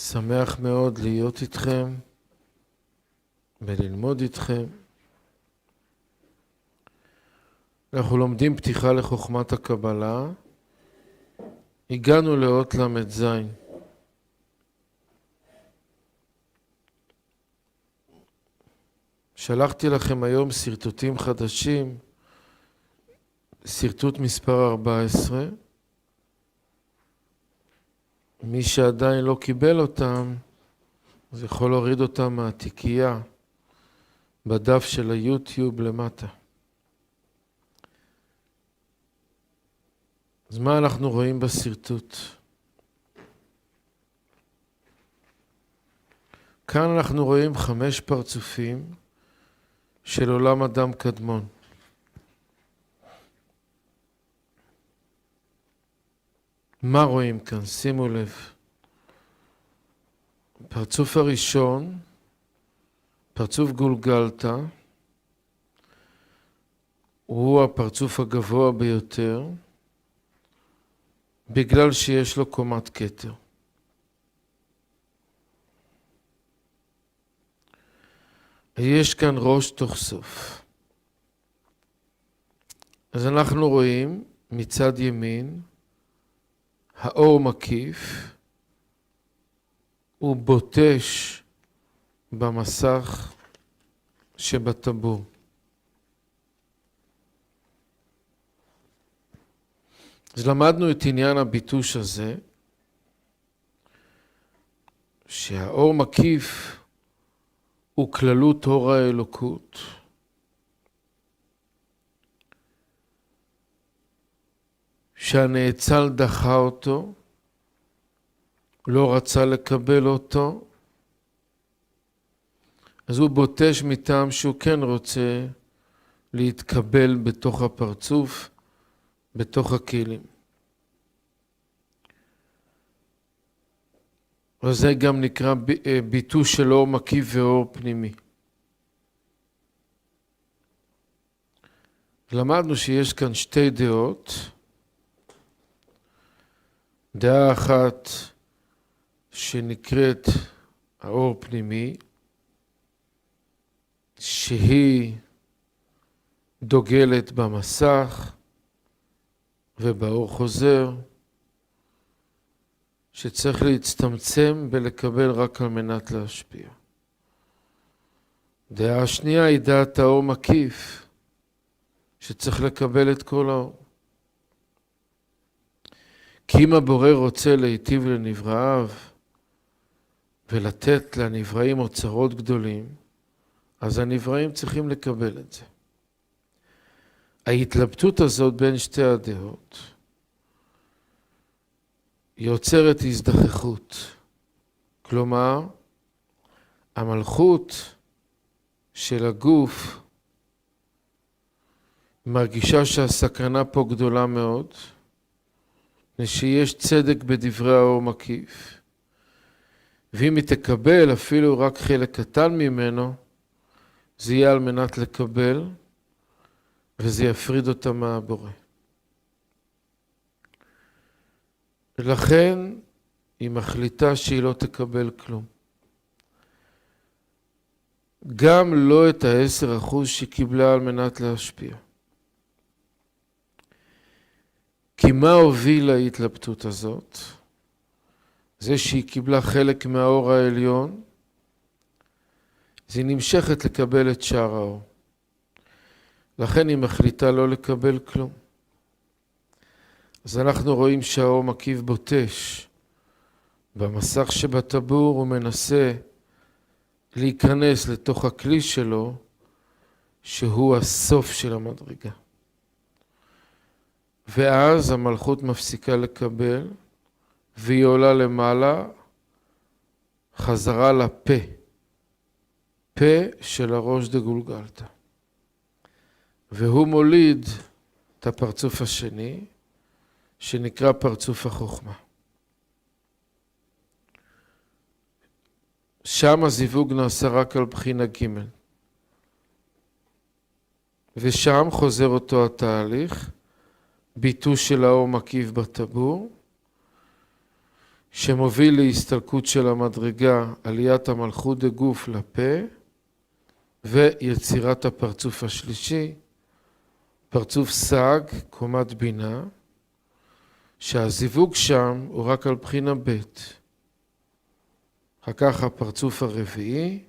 שמח מאוד להיות איתכם וללמוד איתכם. אנחנו לומדים פתיחה לחוכמת הקבלה. הגענו לאות ל"ז. שלחתי לכם היום סרטוטים חדשים, סרטוט מספר 14. מי שעדיין לא קיבל אותם, אז יכול להוריד אותם מהתיקייה בדף של היוטיוב למטה. אז מה אנחנו רואים בסרטוט? כאן אנחנו רואים 5 פרצופים של עולם אדם קדמון. מה רואים כאן? שימו לב. פרצוף הראשון, פרצוף גולגלתא, הוא הפרצוף הגבוה ביותר, בגלל שיש לו קומת כתר. יש כאן ראש תוך סוף. אז אנחנו רואים מצד ימין, האור מקיף, הוא בוטש במסך שבטבור. אז למדנו את עניין הביטוש הזה, שהאור מקיף הוא כללות אור האלוקות. שהנאצל דחה אותו, לא רצה לקבל אותו, אז הוא בוטש מטעם שהוא כן רוצה להתקבל בתוך הפרצוף, בתוך הכלים. וזה גם נקרא ביטוש של אור מקיף ואור פנימי. למדנו שיש כאן 2 דעות. דעה אחת שנקראת האור פנימי, שהיא דוגלת במסך ובאור חוזר, שצריך להצטמצם ולקבל רק על מנת להשפיע. דעה השנייה היא דעת האור מקיף, שצריך לקבל את כל האור. כי אם הבורא רוצה להיטיב לנבראיו ולתת לנבראים אוצרות גדולים, אז הנבראים צריכים לקבל את זה. ההתלבטות הזאת בין 2 הדעות יוצרת הזדחכות. כלומר, המלכות של הגוף מרגישה שהסכנה פה גדולה מאוד, שיש צדק בדברי האור מקיף, ואם היא תקבל אפילו רק חלק קטן ממנו, זה יהיה על מנת לקבל, וזה יפריד אותה מהבורא. ולכן היא מחליטה שהיא לא תקבל כלום. גם לא את 10% שהיא קיבלה על מנת להשפיע. כי מה הוביל להתלבטות הזאת? זה שהיא קיבלה חלק מהאור העליון, אז היא נמשכת לקבל את שאר האור. לכן היא מחליטה לא לקבל כלום. אז אנחנו רואים שהאור מקיף בוטש. במסך שבטבור הוא מנסה להיכנס לתוך הכלי שלו, שהוא הסוף של המדרגה. ואז המלכות מפסיקה לקבל, והיא עולה למעלה, חזרה לפה. פה של הראש דגולגלתא. והוא מוליד את הפרצוף השני, שנקרא פרצוף החוכמה. שם הזיווג נעשה רק על בחינה ג'. ושם חוזר אותו התהליך, ביטוש של האור מקיף בטבור, שמוביל להסתלקות של המדרגה, עליית המלכות דגוף לפה, ויצירת הפרצוף השלישי, פרצוף סג, קומת בינה, שהזיווג שם הוא רק על בחינה ב'. אחר כך הפרצוף הרביעי,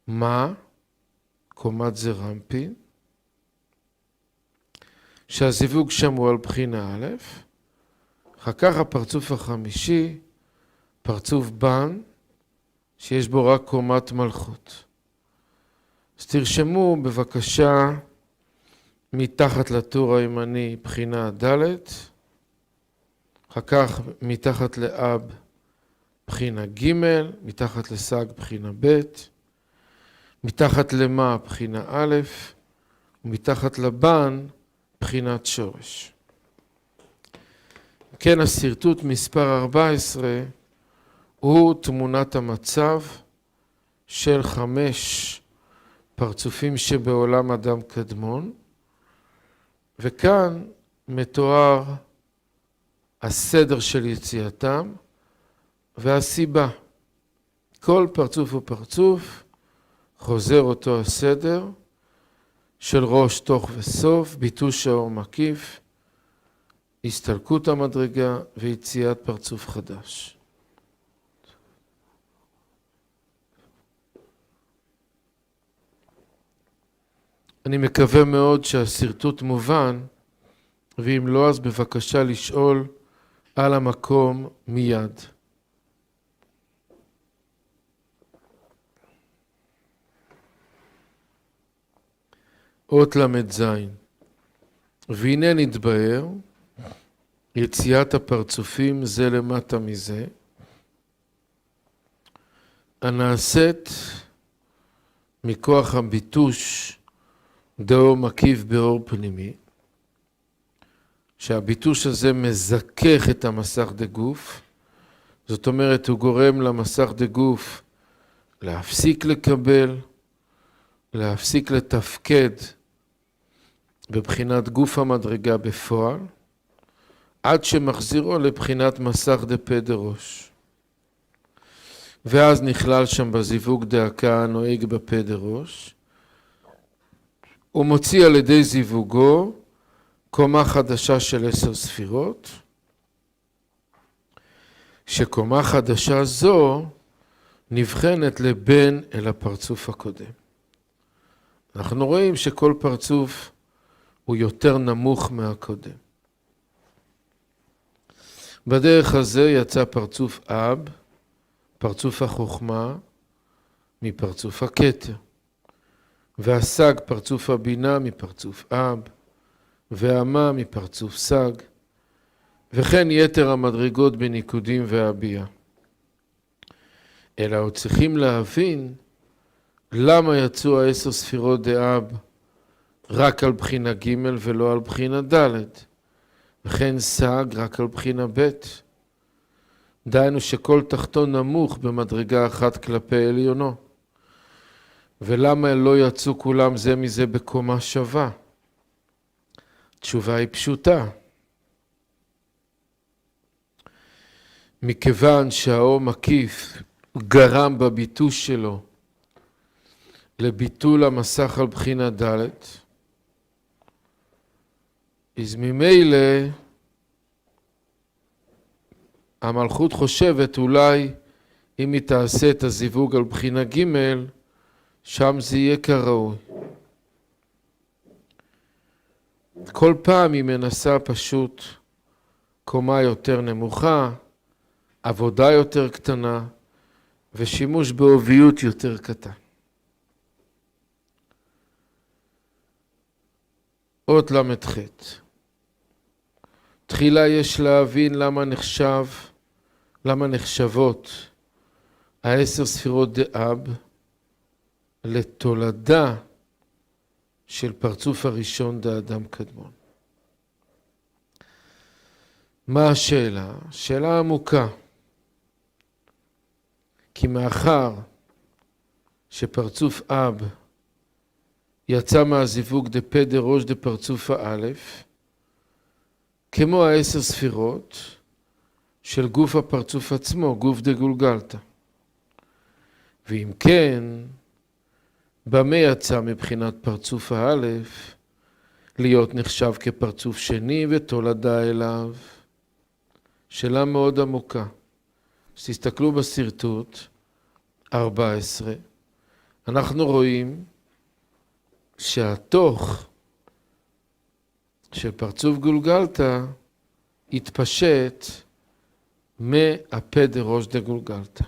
מה? קומת זרמפין, שהזיווג שם הוא על בחינה א', אחר כך הפרצוף החמישי, פרצוף בן, שיש בו רק קומת מלכות. אז תרשמו בבקשה מתחת לטור הימני בחינה ד', אחר כך מתחת לאב בחינה ג', מתחת לסג בחינה ב', מתחת למה בחינה א', ומתחת לבן בחינת שורש. כן, הסרטוט מספר 14 הוא תמונת המצב של 5 פרצופים שבעולם אדם קדמון, וכאן מתואר הסדר של יציאתם והסיבה. כל פרצוף ופרצוף חוזר אותו הסדר של ראש, תוך וסוף, ביטוש האור מקיף, הסתלקות המדרגה ויציאת פרצוף חדש. אני מקווה מאוד שהסרטוט מובן, ואם לא אז בבקשה לשאול על המקום מיד. אות ל"ז. והנה נתבהר יציאת הפרצופים זה למטה מזה, הנעשית מכוח הביטוש דאור מקיף באור פנימי, שהביטוש הזה מזכך את המסך דגוף, זאת אומרת הוא גורם למסך דגוף להפסיק לקבל, להפסיק לתפקד בבחינת גוף המדרגה בפועל, עד שמחזירו לבחינת מסך דפה דראש. ואז נכלל שם בזיווג דאקה הנוהג בפה דראש, הוא מוציא על ידי זיווגו קומה חדשה של 10 ספירות, שקומה חדשה זו נבחנת לבין אל הפרצוף הקודם. אנחנו רואים שכל פרצוף הוא יותר נמוך מהקודם. בדרך הזה יצא פרצוף אב, פרצוף החוכמה, מפרצוף הכתר, והסג פרצוף הבינה מפרצוף אב, והמה מפרצוף סג, וכן יתר המדרגות בניקודים והבייה. אלא עוד צריכים להבין למה יצאו 10 ספירות דאב רק על בחינה ג' ולא על בחינה ד', וכן סג רק על בחינה ב'. דהיינו שכל תחתון נמוך במדרגה אחת כלפי עליונו. ולמה לא יצאו כולם זה מזה בקומה שווה? התשובה היא פשוטה. מכיוון שהאור מקיף גרם בביטוש שלו לביטול המסך על בחינה ד', אז ממילא המלכות חושבת אולי אם היא תעשה את הזיווג על בחינה ג' שם זה יהיה כראוי. כל פעם היא מנסה פשוט קומה יותר נמוכה, עבודה יותר קטנה ושימוש בעוביות יותר קטן. אות ל"ח. תחילה יש להבין למה נחשבות 10 ספירות דאב לתולדה של פרצוף הראשון דאדם קדמון. מה השאלה? שאלה עמוקה. כי מאחר שפרצוף אב יצא מהזיווג דפה דראש דפרצוף האלף, כמו 10 ספירות של גוף הפרצוף עצמו, גוף דגולגלתא. ואם כן, במה יצא מבחינת פרצוף האלף להיות נחשב כפרצוף שני ותולדה אליו? שאלה מאוד עמוקה. כשתסתכלו בסרטוט 14, אנחנו רואים שהתוך של פרצוף גולגלתא התפשט מהפה דראש דגולגלתא.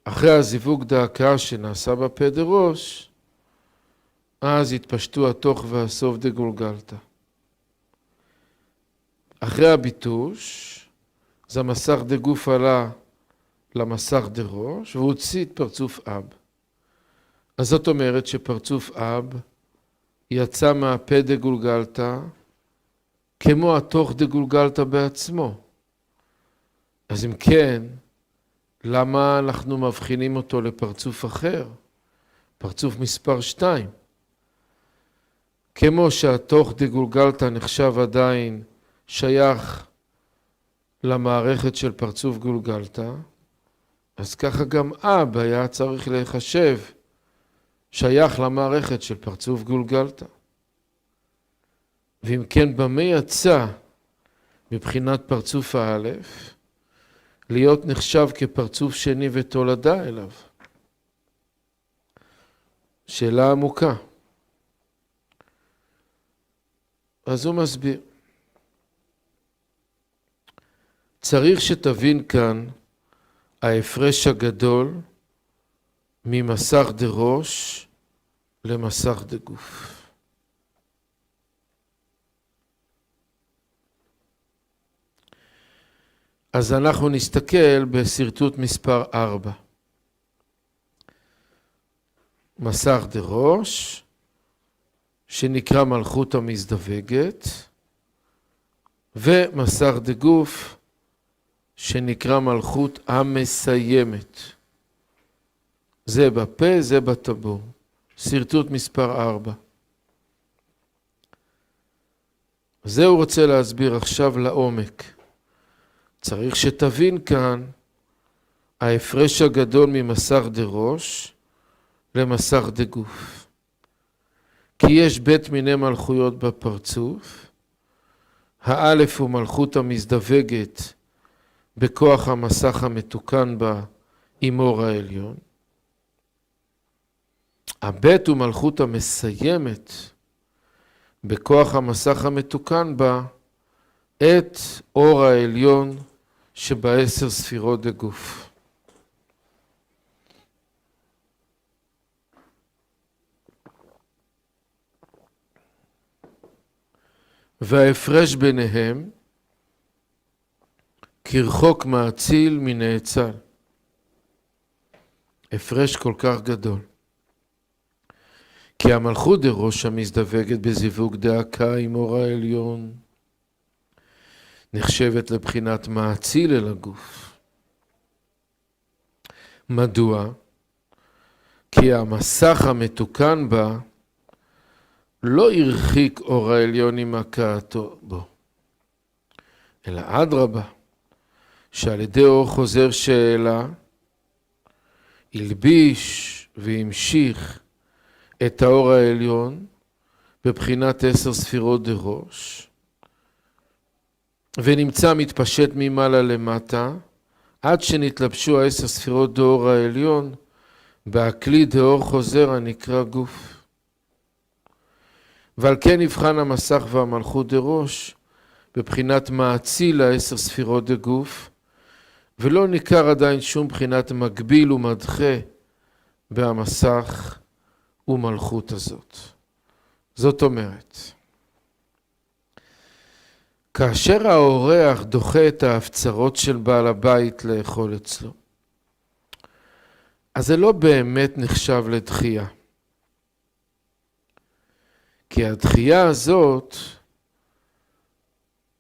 אחרי הזיווג דאקה שנעשה בפה דראש, אז התפשטו התוך והסוף דגולגלתא. אחרי הביטוש, אז המסך דגוף עלה למסך דראש, והוא הוציא את פרצוף אב. אז זאת אומרת שפרצוף אב יצא מהפה דגולגלתא, כמו התוך דגולגלתא בעצמו. אז אם כן, למה אנחנו מבחינים אותו לפרצוף אחר? פרצוף מספר 2. כמו שהתוך דגולגלתא נחשב עדיין שייך למערכת של פרצוף גולגלתא, אז ככה גם אב היה צריך להיחשב שייך למערכת של פרצוף גולגלתא. ואם כן, במה יצא מבחינת פרצוף האלף להיות נחשב כפרצוף שני ותולדה אליו? שאלה עמוקה. אז הוא מסביר. צריך שתבין כאן ההפרש הגדול ממסך דראש למסך דגוף. אז אנחנו נסתכל בסרטוט מספר 4. מסך דראש, שנקרא מלכות המזדווגת, ומסך דגוף, שנקרא מלכות המסיימת. זה בפה, זה בטבור. סרטוט מספר 4. זה הוא רוצה להסביר עכשיו לעומק. צריך שתבין כאן ההפרש הגדול ממסך דראש למסך דגוף. כי יש בית מיני מלכויות בפרצוף. האלף הוא מלכות המזדווגת בכוח המסך המתוקן בה עם אור העליון. הבית הוא מלכות המסיימת בכוח המסך המתוקן בה את אור העליון שב10 ספירות דגוף. וההפרש ביניהם כרחוק מהאציל מנאצל. הפרש כל כך גדול. כי המלכות דראש המזדווגת בזיווג דאקה עם אור העליון נחשבת לבחינת מאציל אל הגוף. מדוע? כי המסך המתוקן בה לא הרחיק אור העליון עם הכאתו בו, אלא אדרבה, שעל ידי אור חוזר שאלה, הלביש והמשיך את האור העליון בבחינת 10 ספירות דראש, ונמצא מתפשט ממעלה למטה, עד שנתלבשו 10 ספירות דאור העליון, בהכלי דאור חוזר הנקרא גוף. ועל כן נבחן המסך והמלכות דראש, בבחינת מאציל 10 ספירות דגוף, ולא ניכר עדיין שום בחינת מקביל ומדחה במסך ומלכות הזאת. זאת אומרת, כאשר האורח דוחה את ההפצרות של בעל הבית לאכול אצלו, אז זה לא באמת נחשב לדחייה. כי הדחייה הזאת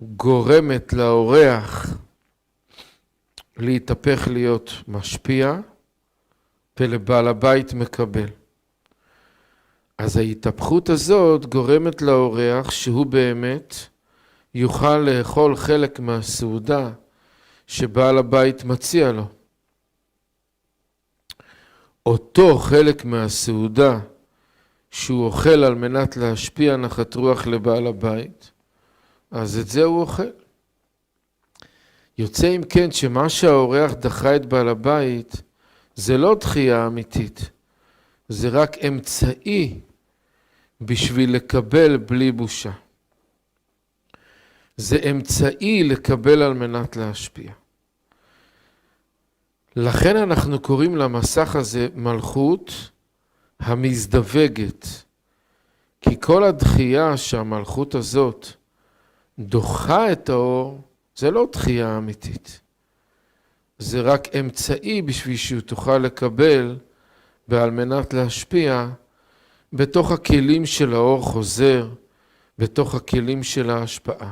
גורמת לאורח להתהפך להיות משפיע, ולבעל הבית מקבל. אז ההתהפכות הזאת גורמת לאורח שהוא באמת יוכל לאכול חלק מהסעודה שבעל הבית מציע לו. אותו חלק מהסעודה שהוא אוכל על מנת להשפיע נחת רוח לבעל הבית, אז את זה הוא אוכל. יוצא אם כן שמה שהאורח דחה את בעל הבית זה לא דחייה אמיתית, זה רק אמצעי בשביל לקבל בלי בושה. זה אמצעי לקבל על מנת להשפיע. לכן אנחנו קוראים למסך הזה מלכות המזדווגת. כי כל הדחייה שהמלכות הזאת דוחה את האור, זה לא דחייה אמיתית. זה רק אמצעי בשביל שהוא תוכל לקבל ועל מנת להשפיע בתוך הכלים של האור חוזר, בתוך הכלים של ההשפעה.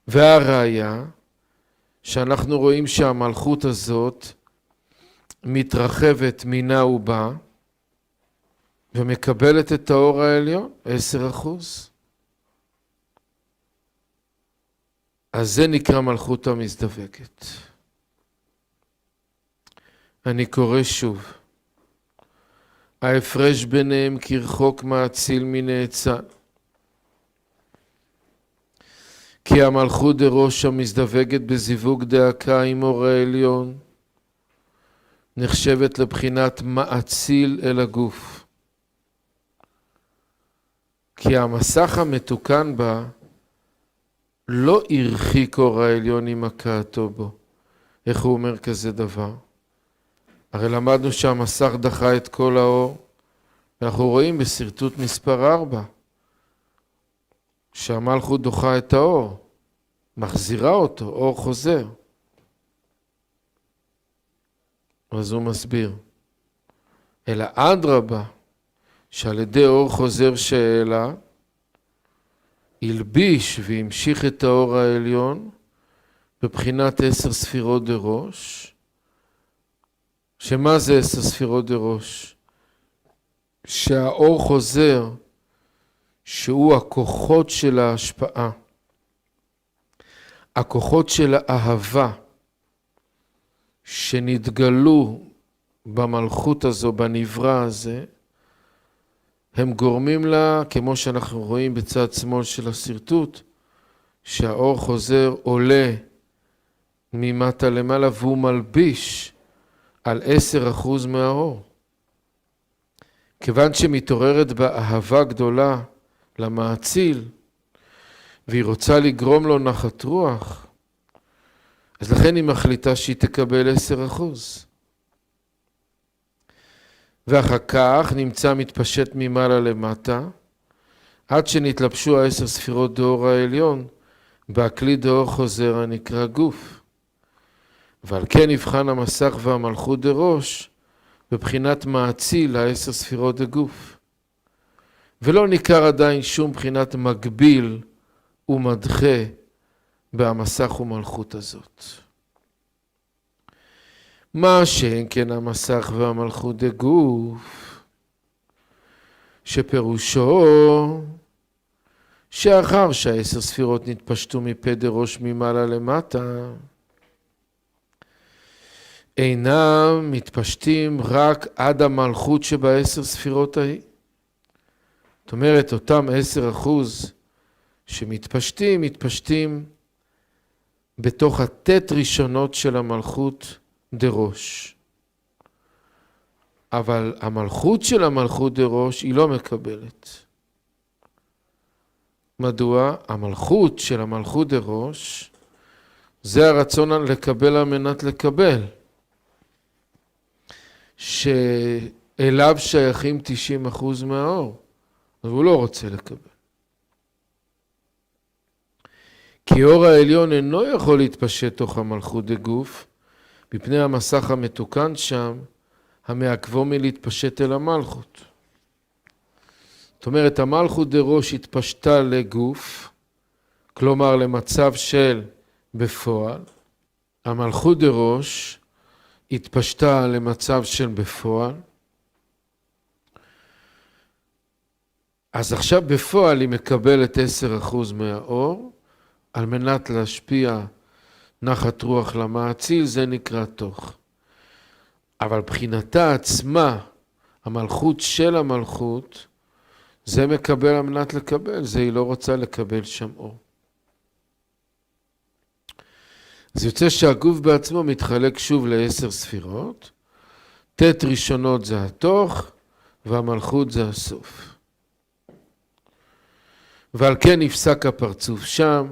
והראיה שאנחנו רואים שהמלכות הזאת מתרחבת מינה ובה ומקבלת את האור העליון, 10%. אז זה נקרא מלכות המזדווגת. אני קורא שוב. ההפרש ביניהם כרחוק מהציל מנאצל. כי המלכות דראש המזדווגת בזיווג דאקה עם אור העליון נחשבת לבחינת מאציל אל הגוף. כי המסך המתוקן בה לא הרחיק אור העליון עם הכאתו בו. איך הוא אומר כזה דבר? הרי למדנו שהמסך דחה את כל האור, ואנחנו רואים בסרטוט מספר 4, שהמלכות דוחה את האור, מחזירה אותו, אור חוזר. אז הוא מסביר. אלא אדרבה, שעל ידי אור חוזר שאלה, הלביש והמשיך את האור העליון בבחינת 10 ספירות דראש. שמה זה 10 ספירות דראש? שהאור חוזר, שהוא הכוחות של ההשפעה, הכוחות של האהבה, שנתגלו במלכות הזו, בנברא הזה, הם גורמים לה, כמו שאנחנו רואים בצד שמאל של הסרטוט, שהאור חוזר עולה ממטה למעלה והוא מלביש על 10% מהאור. כיוון שמתעוררת בה אהבה גדולה למאציל, והיא רוצה לגרום לו נחת רוח, אז לכן היא מחליטה שהיא תקבל 10%. ואחר כך נמצא מתפשט ממעלה למטה, עד שנתלבשו 10 ספירות דאור העליון, בהכלי דאור חוזר הנקרא גוף. ועל כן נבחן המסך והמלכות דראש, בבחינת מאציל 10 ספירות דגוף. ולא ניכר עדיין שום בחינת מגביל ומדחה במסך ומלכות הזאת. מה שאין כן המסך והמלכות דגוף, שפירושו שאחר ש10 ספירות נתפשטו מפה דראש ממעלה למטה, אינם מתפשטים רק עד המלכות שב10 ספירות ההיא. זאת אומרת, אותם 10% שמתפשטים, מתפשטים בתוך התת ראשונות של המלכות דראש. אבל המלכות של המלכות דראש היא לא מקבלת. מדוע? המלכות של המלכות דראש זה הרצון לקבל על מנת לקבל. שאליו שייכים 90% מהאור. אז הוא לא רוצה לקבל. כי אור העליון אינו יכול להתפשט תוך המלכות דגוף, מפני המסך המתוקן שם, המעכבו מלהתפשט אל המלכות. זאת אומרת, המלכות דראש התפשטה לגוף, כלומר למצב של בפועל. המלכות דראש התפשטה למצב של בפועל. אז עכשיו בפועל היא מקבלת 10% מהאור, על מנת להשפיע נחת רוח למאציל, זה נקרא תוך. אבל בחינתה עצמה, המלכות של המלכות, זה מקבל על מנת לקבל, זה היא לא רוצה לקבל שם אור. אז יוצא שהגוף בעצמו מתחלק שוב ל10 ספירות, ת' ראשונות זה התוך, והמלכות זה הסוף. ועל כן נפסק הפרצוף שם,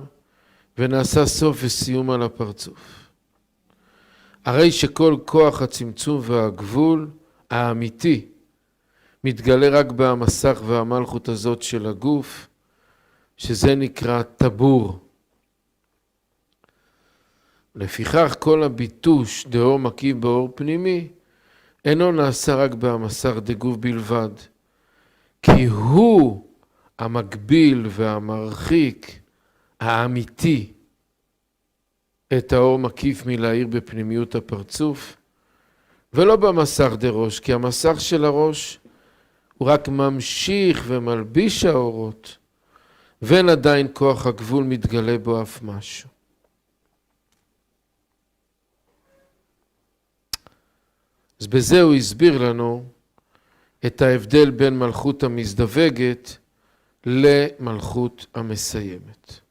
ונעשה סוף וסיום על הפרצוף. הרי שכל כוח הצמצום והגבול האמיתי מתגלה רק במסך והמלכות הזאת של הגוף, שזה נקרא טבור. לפיכך כל הביטוש דאור מקיף באור פנימי, אינו נעשה רק במסך דגוף בלבד, כי הוא המקביל והמרחיק האמיתי את האור מקיף מלהאיר בפנימיות הפרצוף, ולא במסך דראש, כי המסך של הראש הוא רק ממשיך ומלביש האורות, ואין עדיין כוח הגבול מתגלה בו אף משהו. אז בזה הוא הסביר לנו את ההבדל בין מלכות המזדווגת למלכות המסיימת.